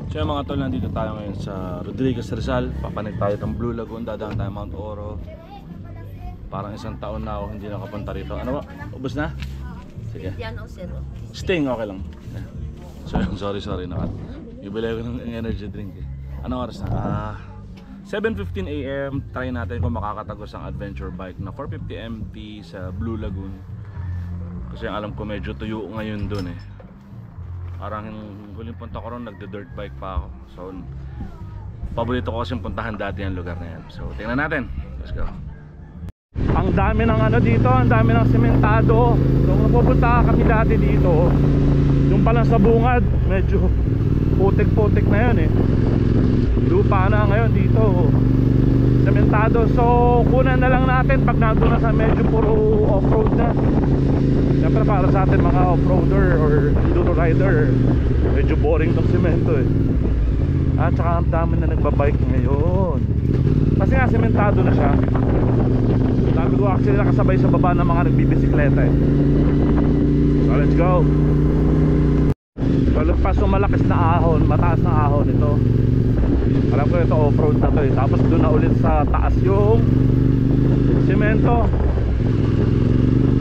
So yung mga tol, nandito tayo ngayon sa Rodriguez Rizal. Papanig tayo ng Blue Lagoon, dadaan tayo Mount Oro. Parang isang taon na ako hindi nakapunta rito. Ano ba? Ubus na? Sige. Sting, okay lang. So sorry na. Ibili ko ng energy drink eh. Anong oras na? 7:15 AM. Try natin kung makakatagos ang adventure bike na 450 MT sa Blue Lagoon. Kasi alam ko medyo tuyo ngayon dun eh. Parang huling punta ko ron, nagde-dirt bike pa ako. So paborito ko kasi puntahan dati ang lugar na yan. So tingnan natin. Let's go. Ang dami ng ano dito, ang dami ng sementado. So kung napupunta kami dati dito, yung pala sa bungad, medyo putik-putik na yun eh. Lupa na ngayon dito, sementado. So kunan na lang natin pag nandun na sa medyo puro off-road na. Siyempre para sa atin mga off-roader or enduro rider, medyo boring tong semento eh. At saka ang dami na nagbabike ngayon kasi nga sementado na siya. Sabi ko actually nakasabay sa baba ng mga nagbibisikleta eh. So let's go. So lagpas yung malakas na ahon, mataas na ahon ito. Alam ko ito off-road na to eh. Tapos doon na ulit sa taas yung semento.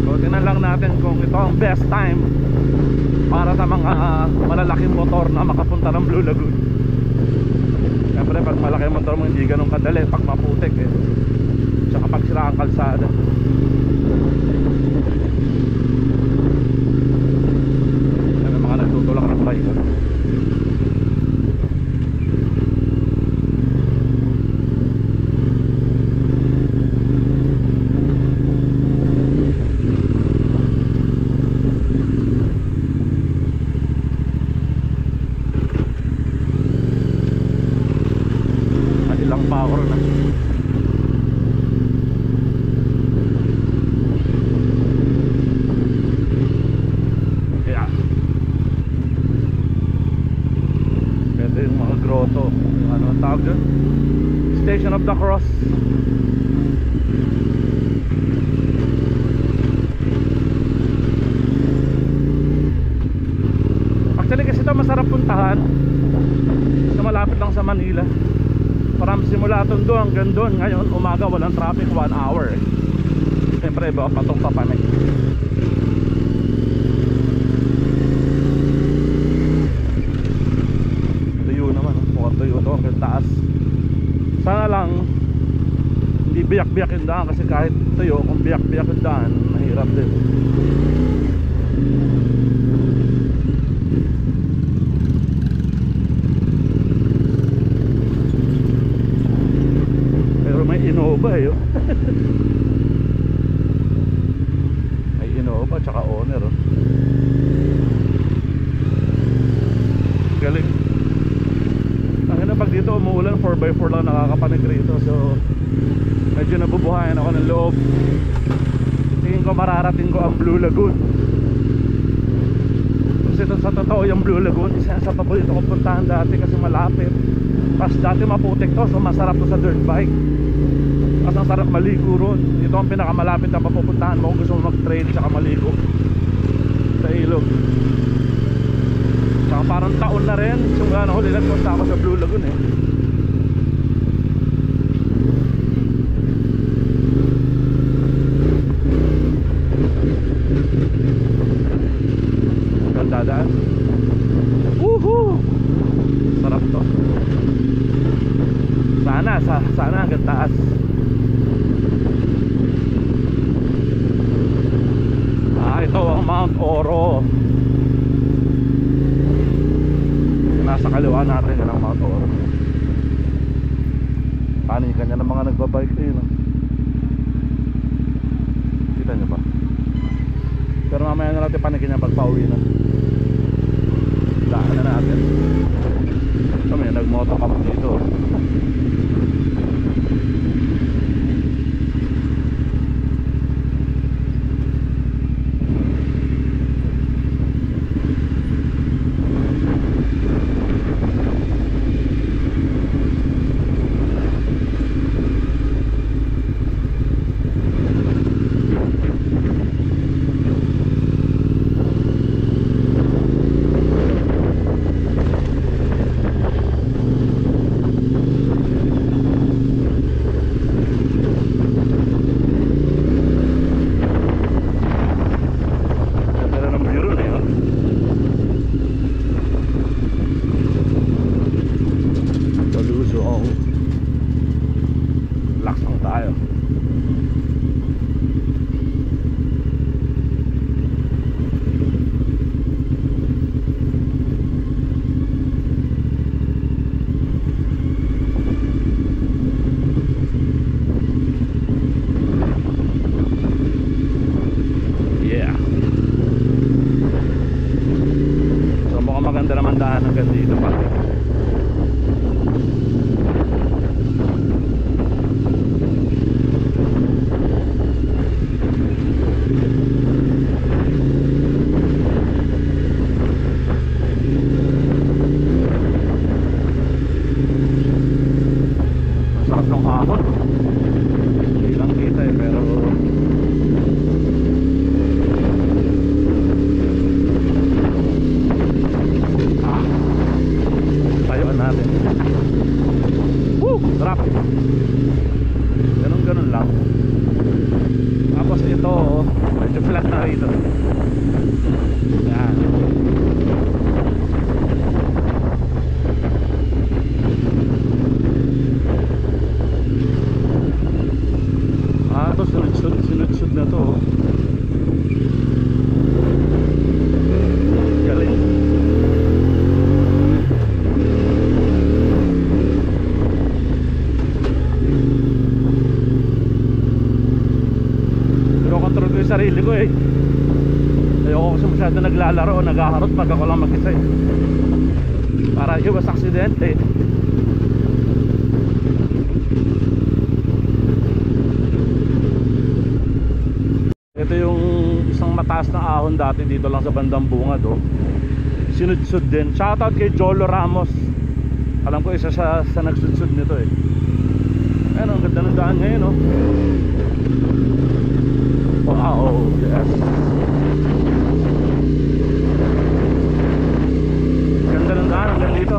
So tingnan lang natin kung ito ang best time para sa mga malalaking motor na makapunta ng Blue Lagoon. Siyempre pag malaki motor mo hindi ganun kadali pag maputik eh. Tsaka pag sira ang kalsada. May mga nagtutulak ng bike. Ilang power na. Yeah. Pwede yung mga grotto. Ano ang tawag dyan? Station of the Cross. Actually kasi ito masarap puntahan. Ito malapit lang sa Manila. From simula doon hanggang doon. Ngayon umaga walang traffic, 1 hour eh. Siyempre iba patong papanig. Tuyo naman, mukhang tuyo ito hanggang taas. Sana lang hindi biyak-biyak yung daan. Kasi kahit tuyo, kung biyak-biyak yung daan, mahirap din. May Innova eh oh. May Innova tsaka owner oh. Galing. Ang pag dito umuulan 4x4 lang nakakapanig rito. So medyo nabubuhayan ako ng loob. Tingin ko mararating ko ang Blue Lagoon. Kasi sa totoo yung Blue Lagoon isa sa paborito kong puntahan dati kasi malapit. Tapos dati maputik to, so masarap to sa dirt bike. At ang sarap maligo ron. Ito ang pinakamalapit na papupuntahan mo kung gusto mo mag-trail tsaka maligo sa ilog. Tsaka parang taon na rin yung huli nagpunta ako sa Blue Lagoon eh. Gandadaan. Woohoo! Sarap to. Sana hanggang taas. Ito ang Mount Oro. Nasa kaliwa natin ang Mount Oro. Panikan niya ng mga nagbabike din no? Kita niyo ba? Pero mamaya na natin panikin niya pag pauwi na. Daan na natin. Kami nagmotocamp dito. hanggang dito pa. Masarap ng ahon. Hindi lang kita eh, pero tayuan natin. Woo! Sarap! Ganun lang. Tapos ito, medyo flat na rito. Yan. Ito sinudsud na to. Galing. Pero control ko yung sarili ko eh. Ayoko kasi masyado naglalaro o naghaharot pag ako lang mag-isa eh, para iwas aksidente. Ito yung isang mataas na ahon dati dito lang sa bandang Bungad oh. Sinudsud din. Shoutout kay Jolo Ramos. Alam ko isa sa nagsudsud nito eh. Ayun, ang ganda ng daan ngayon oh. Wow, yes. Ganda ng daan hanggang dito.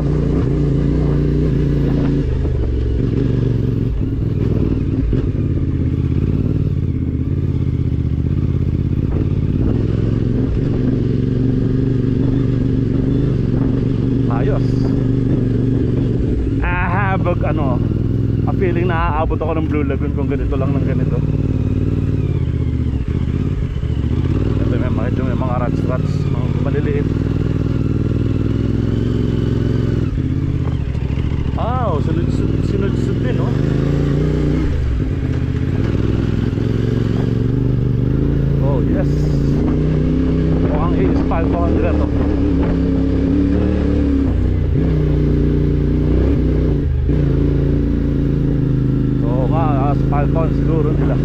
Ayos. Habag ano, a feeling na aabot ako ng Blue Lagoon kung ganito lang ng ganito. Ito may mga rats, mga maliliit. Wow, sinudsud din oh. Oh yes. Mukhang AS 500 oh. Falcon siguro nila.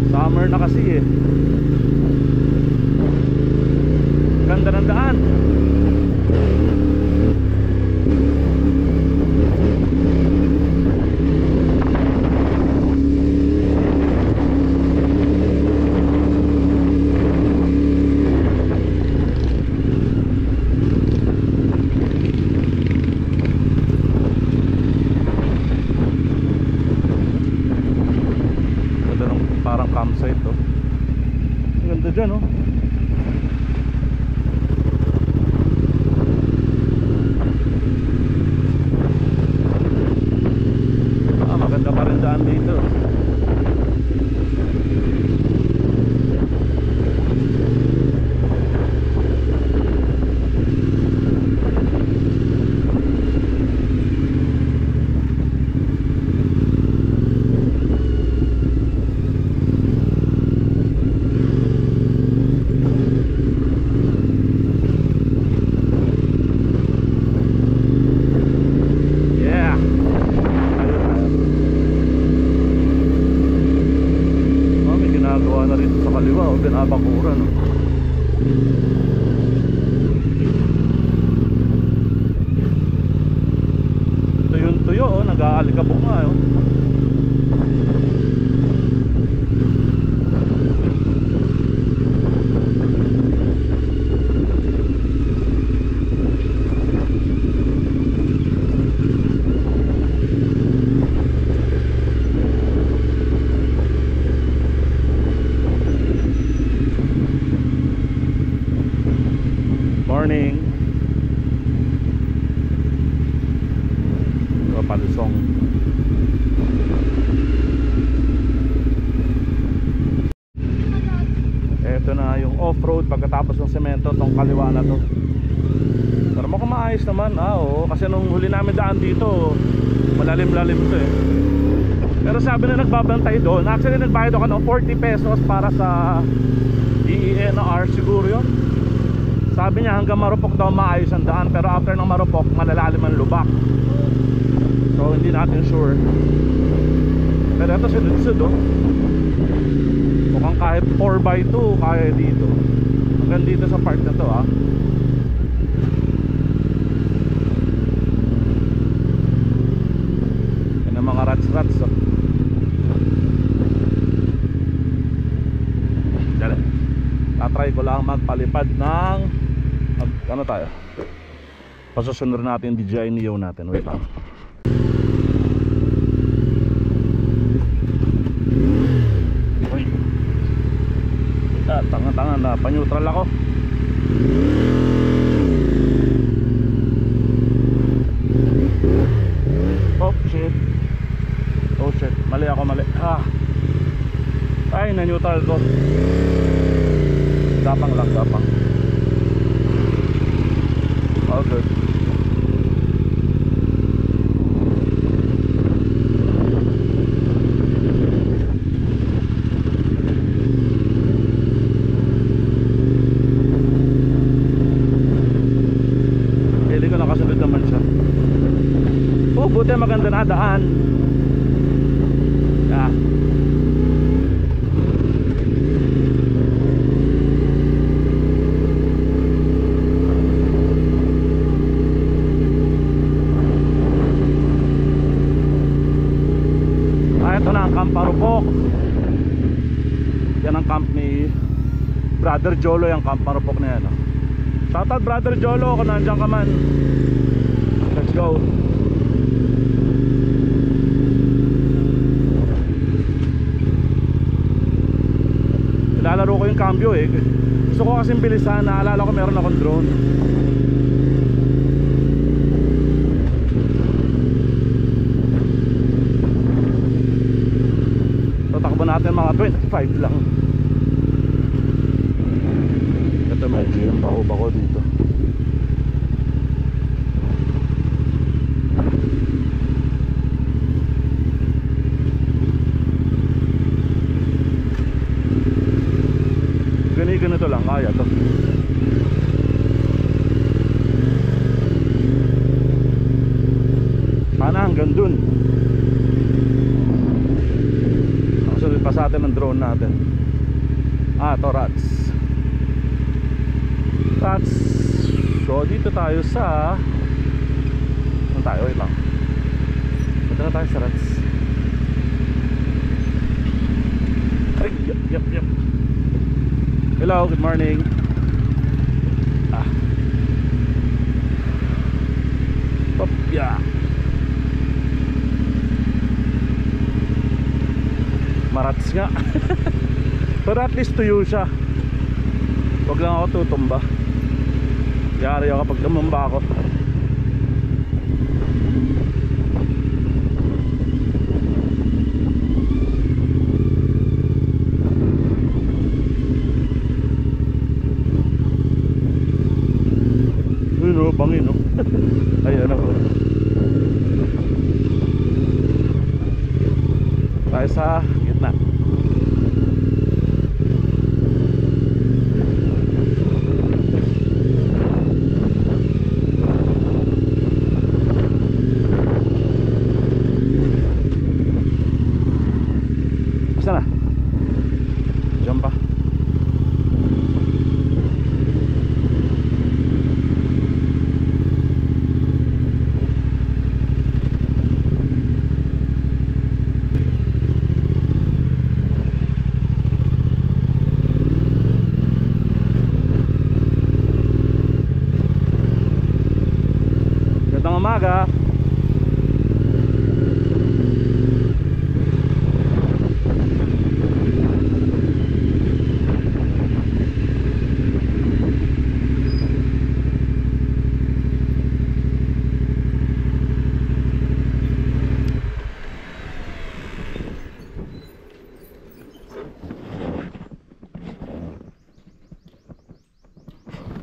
Summer na kasi eh. Ganda ng daan. Campsite to. Ang ganda dyan oh. Maganda pa rin daan dito. Na rin sa kaliwa o binabakuran no? Tuyo oh, nag-aalikabok nga oh. Morning. Palusong. Ito na yung off-road pagkatapos ng semento, tong kaliwa na to. Pero mukhang maayos naman. Oo, kasi nung huli namin daan dito, malalim-lalim to eh. Pero sabi na nagbabantay doon, actually nagbayad ako ng 40 pesos para sa DENR siguro yun. Sabi niya hanggang Marupok daw maayos ang daan, pero after ng Marupok malalalim ang lubak. So hindi natin sure. Pero ito sunod-sunod oh. Mukhang kahit 4x2 kaya dito. Hanggang dito sa part na to ah. Yan ang mga rats-rats oh. Dali. Tatry ko lang magpalipad ng ano tayo? Pasusunod natin DJI Neo natin. Wait lang. Uy. Tanga-tanga na pa-neutral ako. Oh shit. Oh shit. Mali ako, mali. Ay, na-neutral ko. Gapang lang, gapang. All good. Pili ko nakasunod naman siya. Oh, buti maganda na daan. Yeah. Ito na ang Camp Marupok. Yan ang camp ni Brother Jolo, yung Camp Marupok na yan. Shoutout Brother Jolo kung nandiyan ka man. Let's go. Nilalaro ko yung cambio eh. Gusto ko kasing bilisan. Naalala ko meron akong drone. Takbo natin mga 25 lang. Ito medyo yung bako-bako dito. Ganito lang kaya to. Sana hanggang dun. Sunod pa sa atin ang drone natin. Ito rats. Rats. So dito tayo sa ano tayo? Wait lang. Dito na tayo sa rats. Ay, yep. Hello, good morning. Yeah. Marats nga. Pero at least tuyo siya. Huwag lang ako tutumba. Yari ako kapag tumumba ako. Yun o, bangin o. Ayan ako. Tayo sa gitna. Basta na. Jump pa. Magandang umaga.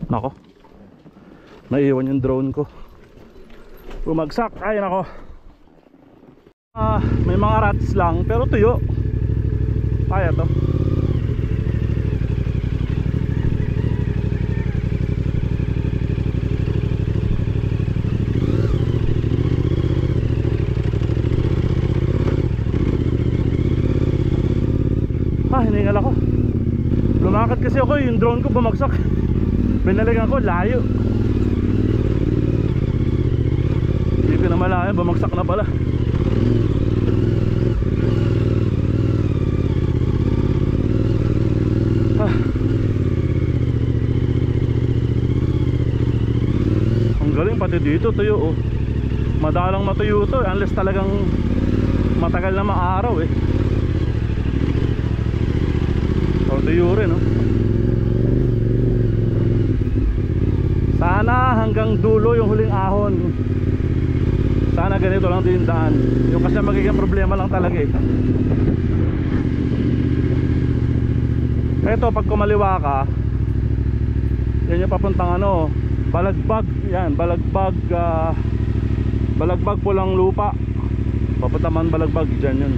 Nako, naiwan yung drone ko. Bumagsak. Ay nako. May mga rats lang pero tuyo. Kaya to. kasi ako, yung drone ko bumagsak. Binalikan ko, layo. Hindi ko na malayan, bumagsak na pala. Ang galing, pati dito tuyo oh. Madalang matuyo to unless talagang matagal na maaraw eh. O tuyo rin oh. Sana hanggang dulo yung huling ahon. Sana ganito lang din daan. Yung kasi magiging problema lang talaga eh. Eto pag kumaliwa ka, yan yung papuntang ano, Balagbag. Yan, Balagbag, Balagbag Pulang Lupa. Papunta man Balagbag, dyan yun.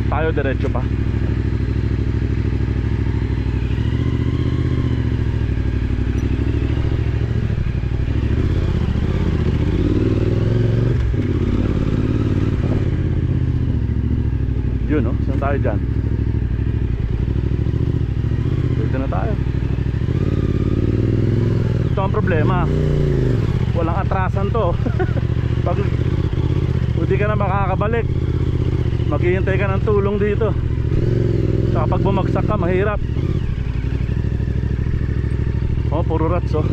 Tayo diretso pa. Yun no, saan tayo dyan? Dito na tayo. Ito ang problema, walang atrasan to. Pag hindi ka na makakabalik, maghihintay ka ng tulong dito. Saka pag bumagsak ka, mahirap. Oh, puro rats oh.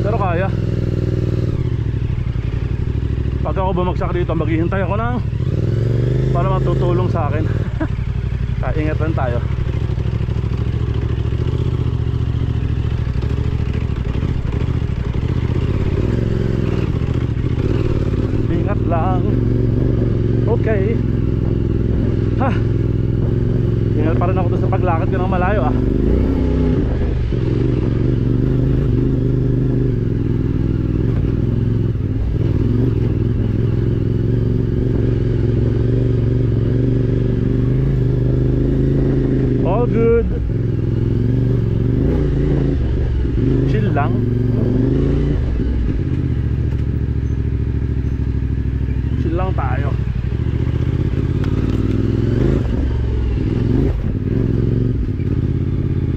Pero kaya. Pag ako bumagsak dito, maghihintay ako ng para matutulong sa akin. Kaya ingat lang tayo. Ingat lang. Okay. Ha. Ingat pa rin ako doon sa paglakad ko ng malayo ah. All good. Chill lang. Chill lang tayo.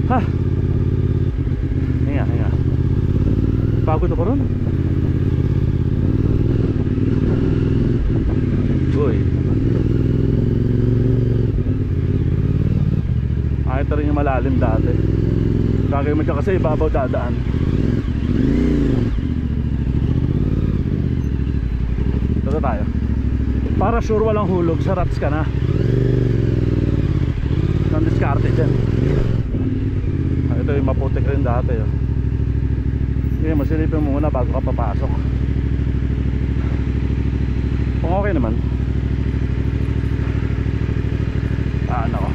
Ha. Hinga. Pagod ako ron. Uy. Ito rin yung malalim dati. Kagay mo dyan kasi ibabaw dadaan. Dito tayo. Para sure walang hulog, sa rats ka na. Nang diskarte dyan. Ito yung maputik rin dati oh. Okay, masilipin mo muna bago ka papasok. Kung okay naman. Nako.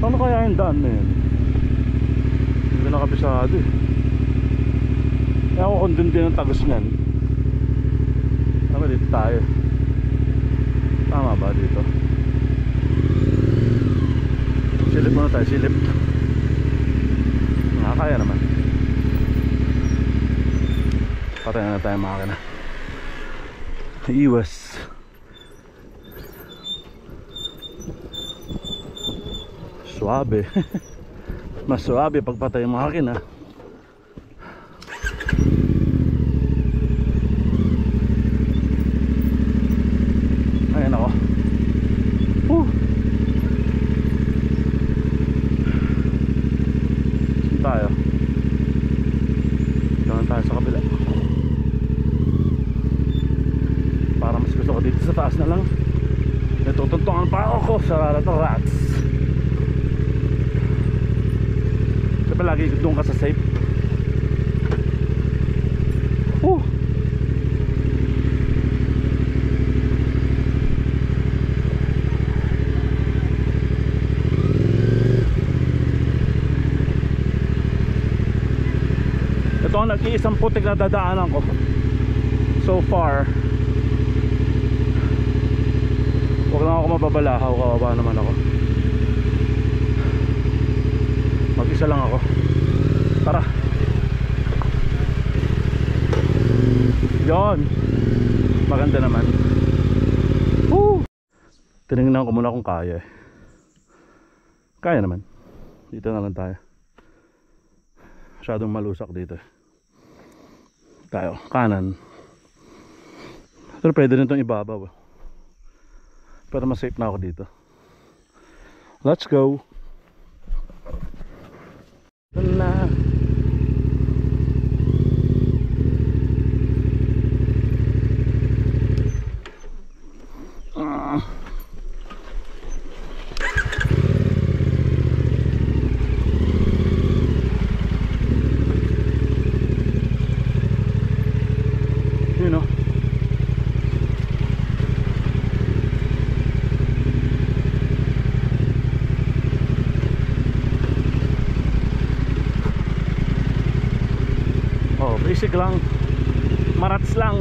Ano kaya yung daan na yun? Hindi na kabisado eh. Kaya ako kung din ang tagos niyan. Tama, dito tayo. Tama ba dito? Silip muna tayo, silip. Kaya naman. Patay na tayo makina. Iwas. Suabe. Mas suabe pag patay yung makina. Ayan ako. Saan tayo? Saan tayo sa kabila? Para mas gusto ko dito sa taas na lang. Natutuntungan pa ako sa rats. Siyempre lagi doon ka sa safe. Ito ang nag-iisang putik na dadaanan ko so far. Huwag lang ako mababalahaw, kawawa naman ako. Mag-isa lang ako. Tara. Yon. Maganda naman. Tinignan ko muna kung kaya eh. Kaya naman. Dito na lang tayo. Masyadong malusak dito. Tayo, kanan. Pero pwede rin itong ibabaw. Pero mas safe na ako dito. Let's go. Ito na. Basic lang, marats lang.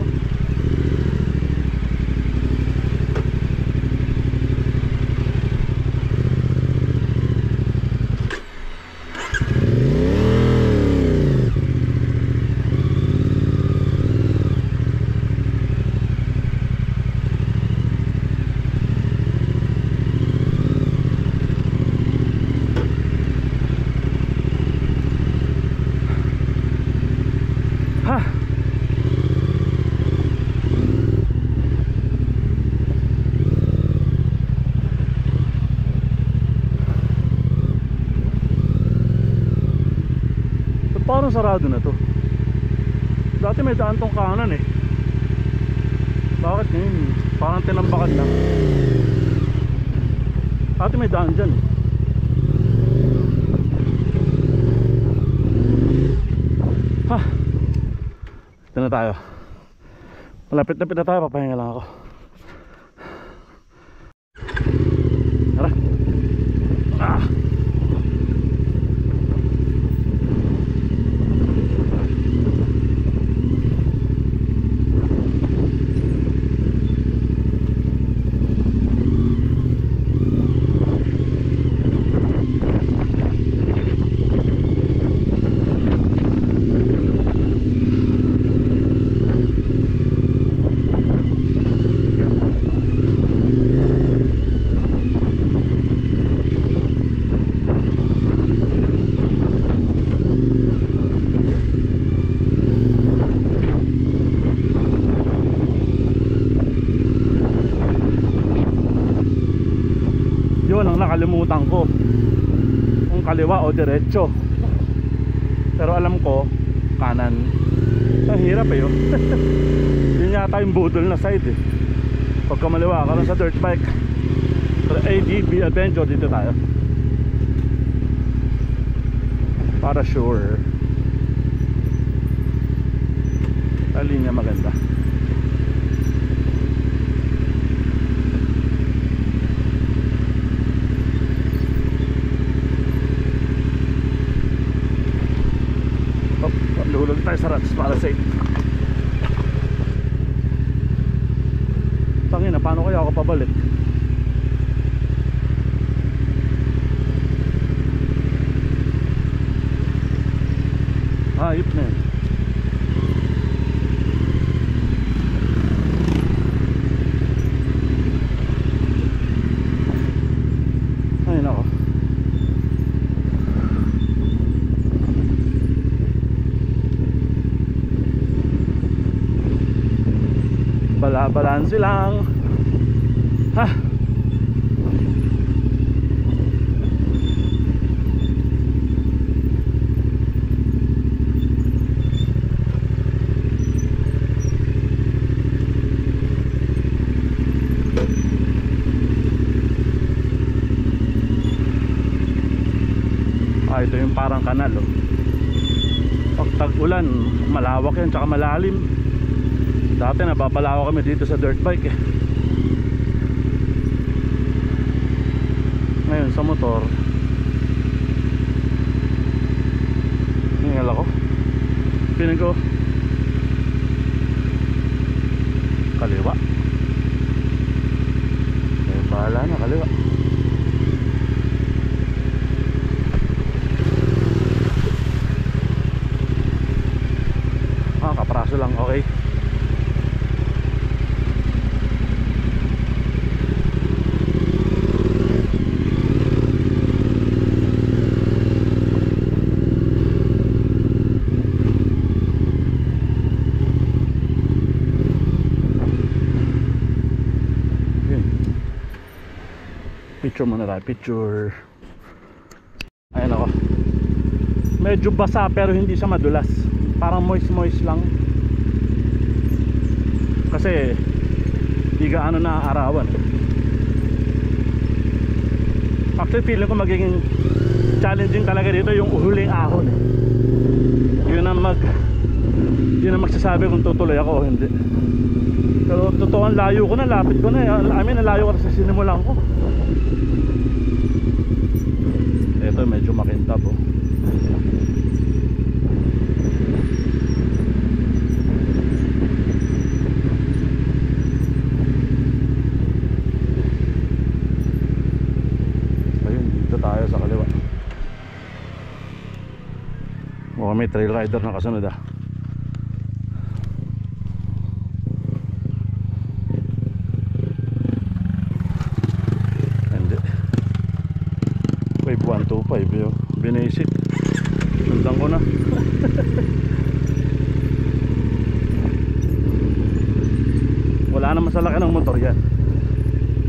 Parang sarado na to. Dati may daan tong kanan eh. Bakit ngayon? Parang tinambakan lang. Dati may daan dyan. Ha, ito na tayo. Malapit-lapit na tayo. Papahinga lang ako. Tara. Yun ang nakalimutan ko, kung kaliwa o diretso. Pero alam ko kanan. Ang hirap eh yun. Yun yata yung budol na side eh. Pagka maliwa ka lang sa dirt bike. Pero ADB Adventure, dito tayo para sure. Ang linya maganda. rats para safe. Tangina, paano kaya ako pabalik? Hayop na yun. Ay nako. Bala-balansi lang. Ha. Ito yung parang kanal, oh. Pag tag-ulan, malawak yan, tsaka malalim. Dati napapalawa kami dito sa dirt bike eh. Ngayon sa motor, hingal ako. Piling ko kaliwa. Eh bahala na, kaliwa. Kapraso lang, okay. Picture muna tayo, picture. Ayan ako. Medyo basa pero hindi siya madulas. Parang moist lang. Kasi di gaano naaarawan. Actually feeling ko magiging challenging talaga dito yung uhuling ahon eh. Yun ang magsasabi kung tutuloy ako o hindi. Pero totoo, ang layo ko na, lapit ko na. I mean, layo ko na sa sinimulan ko. Ito medyo makintab, oh. Tayo sa kaliwa. Mukhang may trail rider na kasunod ah. Hindi. Wave 125 yun. Binisit. Sundan ko na. Wala naman sa laki ng motor yan.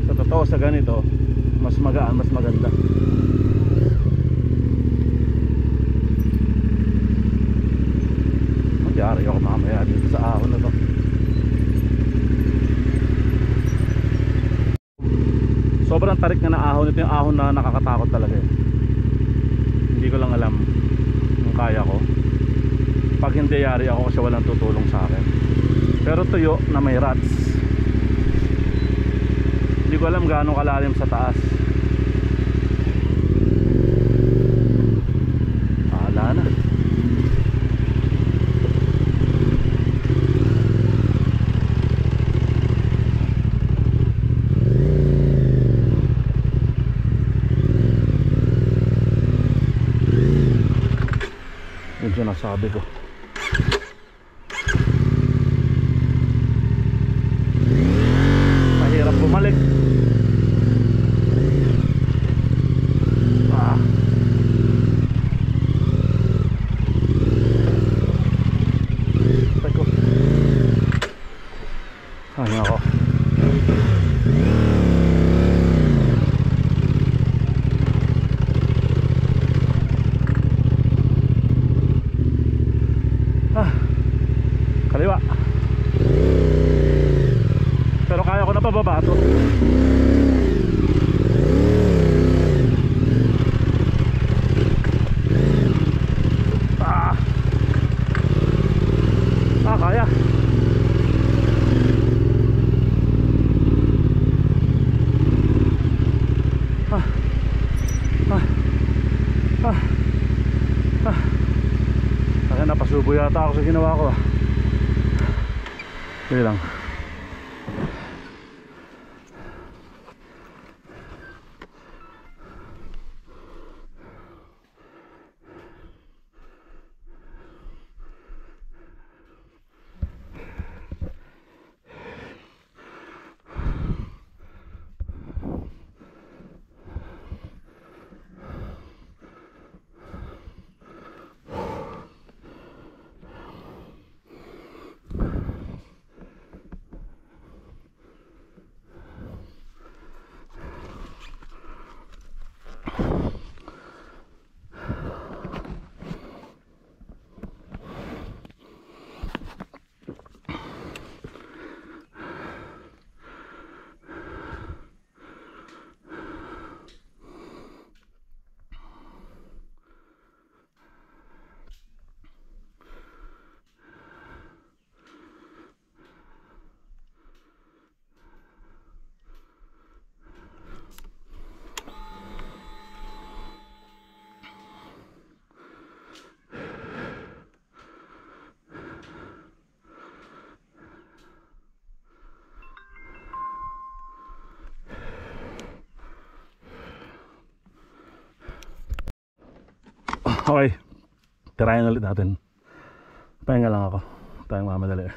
Sa totoo, sa ganito mas magaan, mas maganda. Magyari ako mamaya dito sa ahon na to. Sobrang tarik na ahon. Ito yung ahon na nakakatakot talaga eh. Hindi ko lang alam kung kaya ko. Pag hindi, yari ako kasi walang tutulong sa akin. Pero tuyo na may rats. Hindi ko alam gaano kalalim sa taas. Ala na. Yun siya nasabi ko. Mahirap bumalik. Ano ako? Kaliwa. Pero kaya ko na pababa to. Kaya. Ayan, napasubo yata ako sa ginawa ko. Sige lang. Okay, tirayan ulit natin. Pahinga lang ako. Tayong mamadali.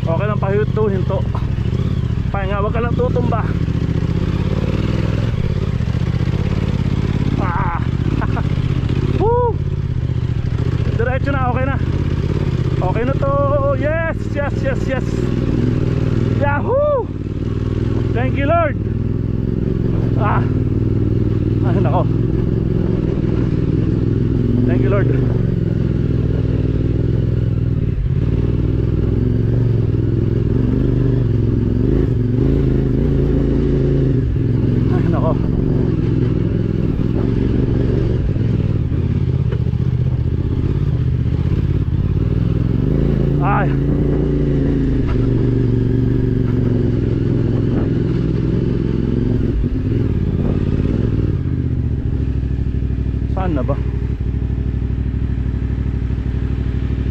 Okay lang, pahinto, hinto. Pahinga, wag ka lang tutumba. Woo! Diretso na, okay na. Okay na to. Yes, yes, yes, yes. Yahoo! Thank you, Lord. Ay nako. Thank you, Lord. Ay nako. Ay. Saan na ba?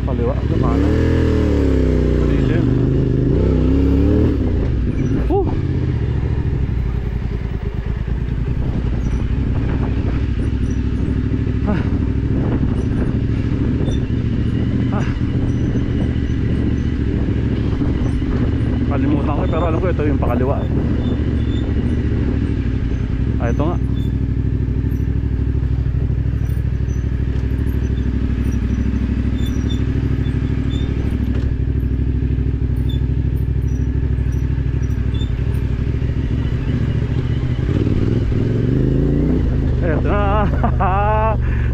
Kaliwa, gumana. Malilim. Kalimutan ko pero alam ko ito yung pakaliwa. Ito nga. Eto na.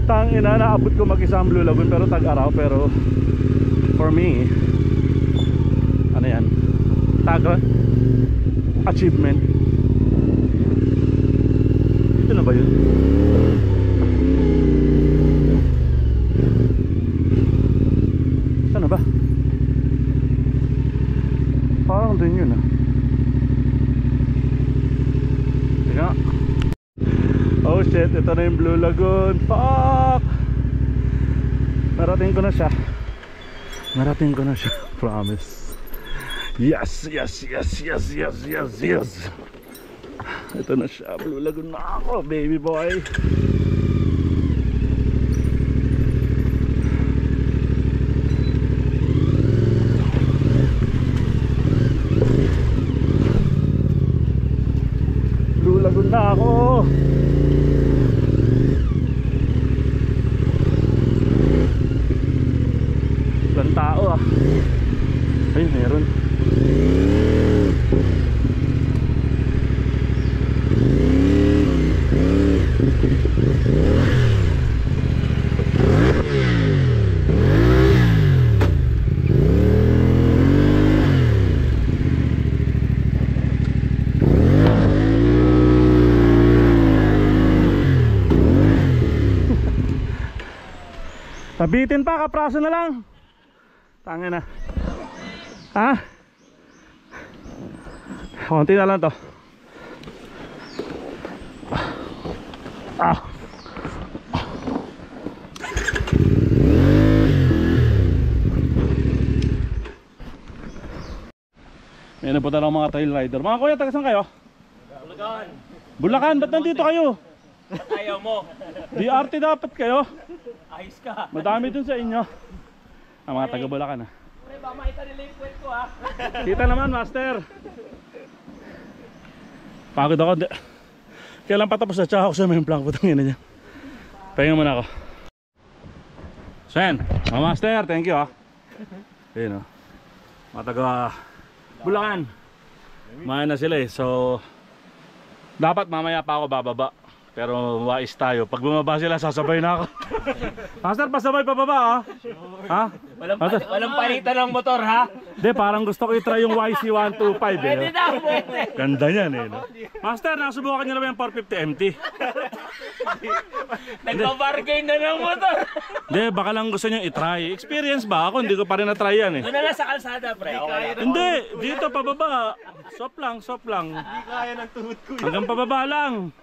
Tangina, naabot ko mag-isa ang Blue Lagoon pero tag-araw. Pero for me, ano yan, tag achievement. Ito na ba yun? Saan na ba? Parang din yun ah. Teka. Oh shit, ito na yung Blue Lagoon. Fuck! Narating ko na siya. Narating ko na siya. Promise. Yes, yes, yes, yes, yes, yes, yes. Ito na siya. Blue Lagoon na ako, baby boy. Blue Lagoon na ako. Ilang tao ah. Ay, meron. Tabitin pa, kapraso na lang. Tangin na. Ha? konti na lang to. May napunta lang mga trail rider. Mga kuya, taga saan kayo? Bulacan. Bulacan, ba't nandito kayo? Ayaw mo. DRT dapat kayo. Ayos ka. Madami dun sa inyo. Ang mga taga Bulacan ah. Pre, ba makita nila yung kwet ko ha. Kita naman, master. Pagod ako. Kailan patapos na tsaka ako sa may plank. Putang ina niya. Pahinga muna ako. Sen, mga master, thank you ah. Ayun oh. Mga taga Bulacan. Maya na sila eh. So dapat mamaya pa ako bababa. Pero wais tayo. Pag bumaba sila, sasabay na ako. Master, pasabay pa baba ah. Ha? Walang palitan ng motor ha. Hindi, parang gusto ko i-try yung YC125 eh. Pwede na, pwede. Ganda niyan eh. No? Master, nasubukan niyo na ba yung 450 MT? Nagpa-bargain na ng motor. Hindi, baka lang gusto niyo i-try. Experience ba? Ako hindi ko pa rin na-try yan eh. Doon na lang sa kalsada pre. Okay. Hindi, dito pababa. Soft lang, soft lang. Hindi kaya ng tuhod ko. Hanggang pababa lang.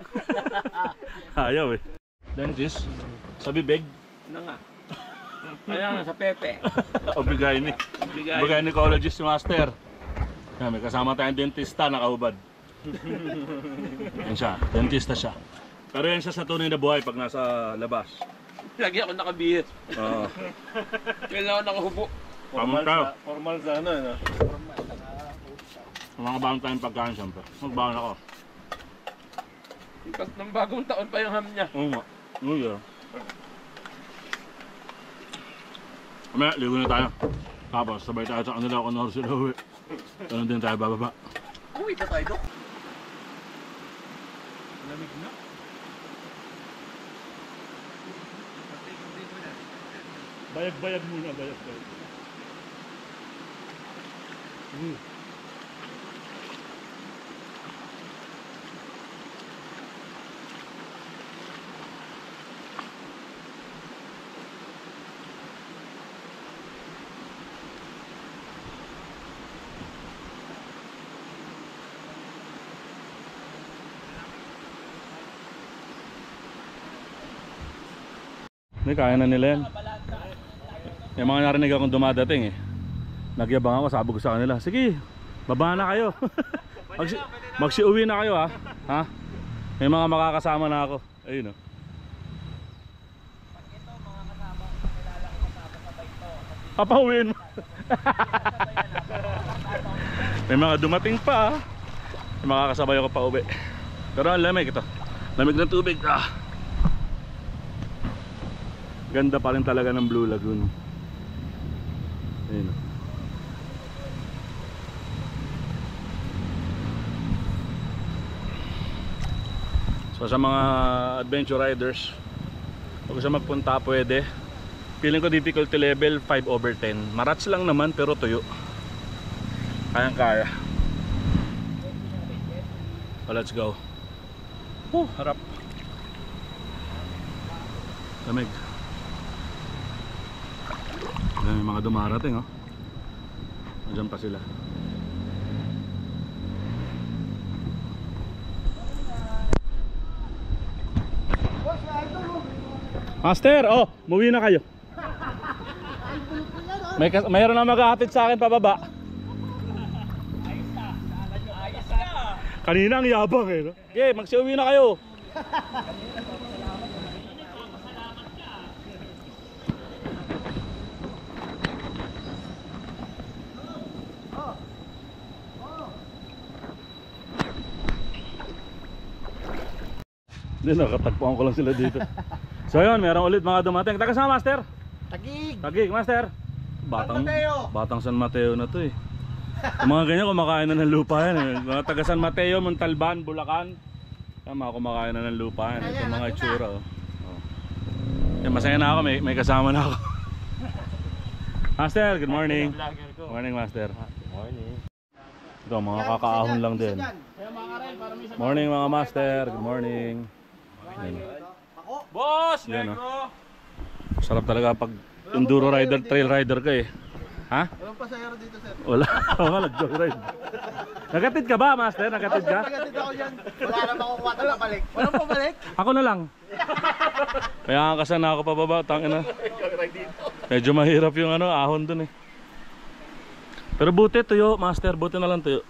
Ayaw eh. Dentist, sa bibig. Ano nga? Ayan, sa Pepe. O bigay ni. Bigay ni ecologist si Master. Yan, may kasama tayong dentista nakahubad. Yan siya, dentista siya. Pero yan siya sa tunay na buhay pag nasa labas. Lagi ako nakabihis. Oo. Kailan ako nakahubo. Formal sa ano, no? Mga bagong tayong pagkain siyempre. Magbaon ako. Ipas ng bagong taon pa yung ham niya. Oo nga. New Year. Mamaya, ligo na tayo. Tapos sabay tayo sa kanila kung ano sila uwi. Ganun din tayo bababa. Uwi na tayo, Dok. Lamig na. Bayag-bayag muna, bayag-bayag. Hindi, kaya na nila yan. Yung mga narinig akong dumadating eh. Nagyabang ako, sabi ko sa kanila, sige, baba na kayo. Magsi-uwi na kayo ha. Ha? May mga makakasama na ako. Ayun o. Papauwiin mo. May mga dumating pa ha. May makakasabay ako pa uwi. Pero ang lamig ito. Lamig ng tubig. Ganda pa rin talaga ng Blue Lagoon. Ayun. So sa mga adventure riders, kung gusto magpunta pwede. Feeling ko difficulty level 5/10. Marats lang naman pero tuyo. Kayang kaya. So let's go. Harap. Lamig. May mga dumarating oh. Nandiyan pa sila. Master, oh, muwi na kayo. Mayroon na mag-ahatid sa akin pababa. Kanina ang yabang eh, no? Okay, magsiuwi na kayo. Hindi, nakatagpuan ko lang sila dito. So yun, meron ulit mga dumating. Taga saan, Master? Tagig. Tagig, Master. Batang San Mateo na to eh. Yung mga ganyan kumakain na ng lupa yan eh. Mga taga San Mateo, Montalban, Bulacan. Tama, kumakain na ng lupa yan. Ito mga itsura oh. Yan, masaya na ako, may kasama na ako. Master, good morning. Morning, Master. Morning. Ito, mga kakaahon lang din. Morning mga Master, good morning. Boss, Yan, Lego. Sarap talaga pag enduro rider, trail rider ka eh. Ha? Walang pasahero dito, sir. Wala. Oo nga, nag-joyride. Nagatid ka ba, Master? Nagatid ka? Nagatid ako dyan. Wala na makukuha tayo pabalik. Walang pabalik? Ako na lang. Kaya nga kasi na ako pababa, tangin na. Medyo mahirap yung ano, ahon dun eh. Pero buti tuyo, Master, buti na lang tuyo.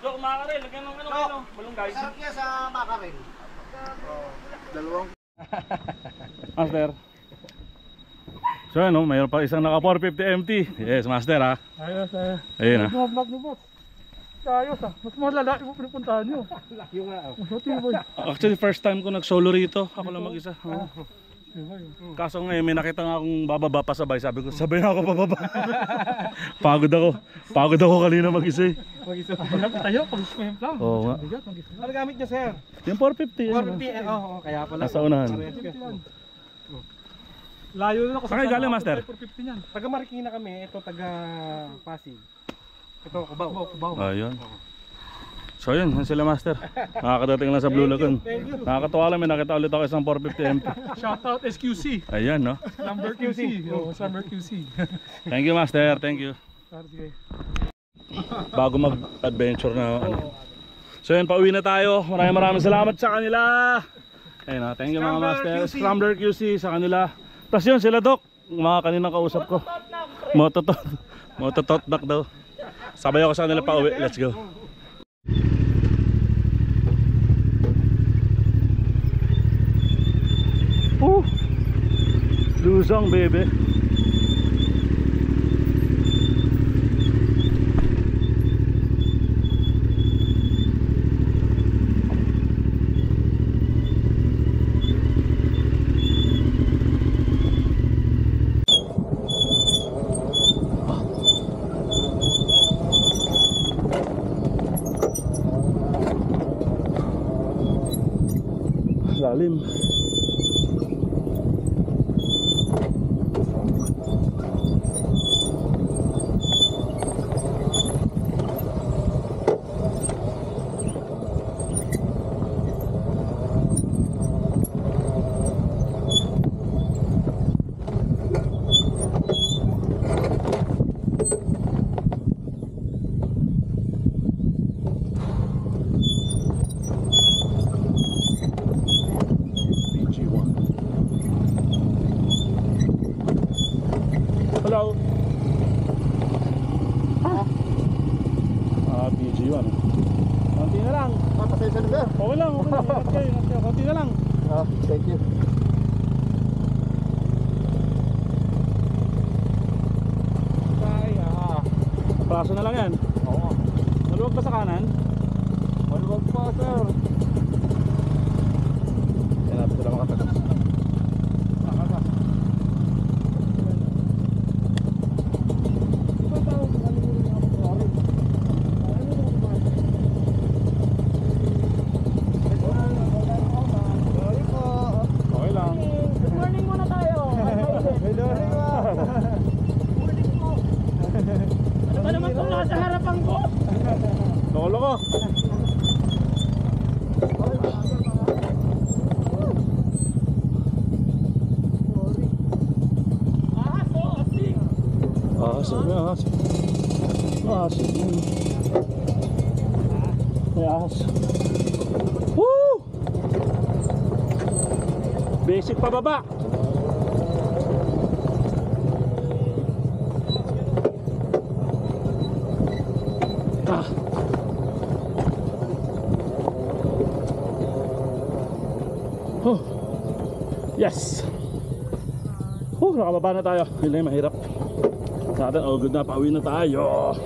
So, kumakare, lagyan ng ano, bulong guys. Sarap niya sa makarel. Dalawang. Master. So ano, mayroon pa isang naka 450 MT. Yes, Master ha. Ayos, ayos. Ayun ha. Vlog mo, boss. Ayos ah. Mas malala yung pinupuntahan nyo. Yung nga. Matibay. Actually, first time ko nag-solo rito. Ako lang mag-isa. Oo. Kaso ngayon, may nakita nga akong bababa pa sabay. Sabi ko, sabay na ako bababa. Pagod ako kanina mag-isa eh. Mag-isa. Tayo, pag-swim lang. Oo nga. Ano gamit niya, sir? Yung 450 yan. 450. Oo, kaya pala. Nasa unahan. Layo na ako. Saan kayo galing, Master? 450 niyan. Taga Marikina kami. Ito taga Pasig. Ito, Cubao. Ayun. So yun, yun sila Master. Nakakadating lang sa Blue Lagoon. Nakakatuwa lang, may nakita ulit ako isang 450 MT. Shoutout SQC. Ayan no. Number QC. Oh, Summer QC. Thank you Master, thank you. Sige. Bago mag-adventure na ano. So yun, pauwi na tayo. Maraming salamat sa kanila. Ayun na, thank you mga Master. Scrambler QC sa kanila. Tapos yun sila Doc, mga kaninang kausap ko. Mototot Doc daw. Sabay ako sa kanila pauwi. Let's go. Luzon baby. Lalim. Hello. PG1. Konti na lang. Papasensya na, sir. Okay lang, okay lang. Ingat kayo, ingat kayo. Konti na lang. Thank you. Praso na lang yan. Oo. Maluwag ba sa kanan? Maluwag pa, sir. Yan natin sila makatagos. Okay lang. Good morning muna tayo. Ano ba naman kung nasa harapan ko? Loko-loko. Asik na, asik. Asik. May ahas. Woo! Basic pababa. Ah. Oh. Yes. Nakababa na tayo. Yun na yung mahirap. Sa atin, oh good na, pauwi na tayo.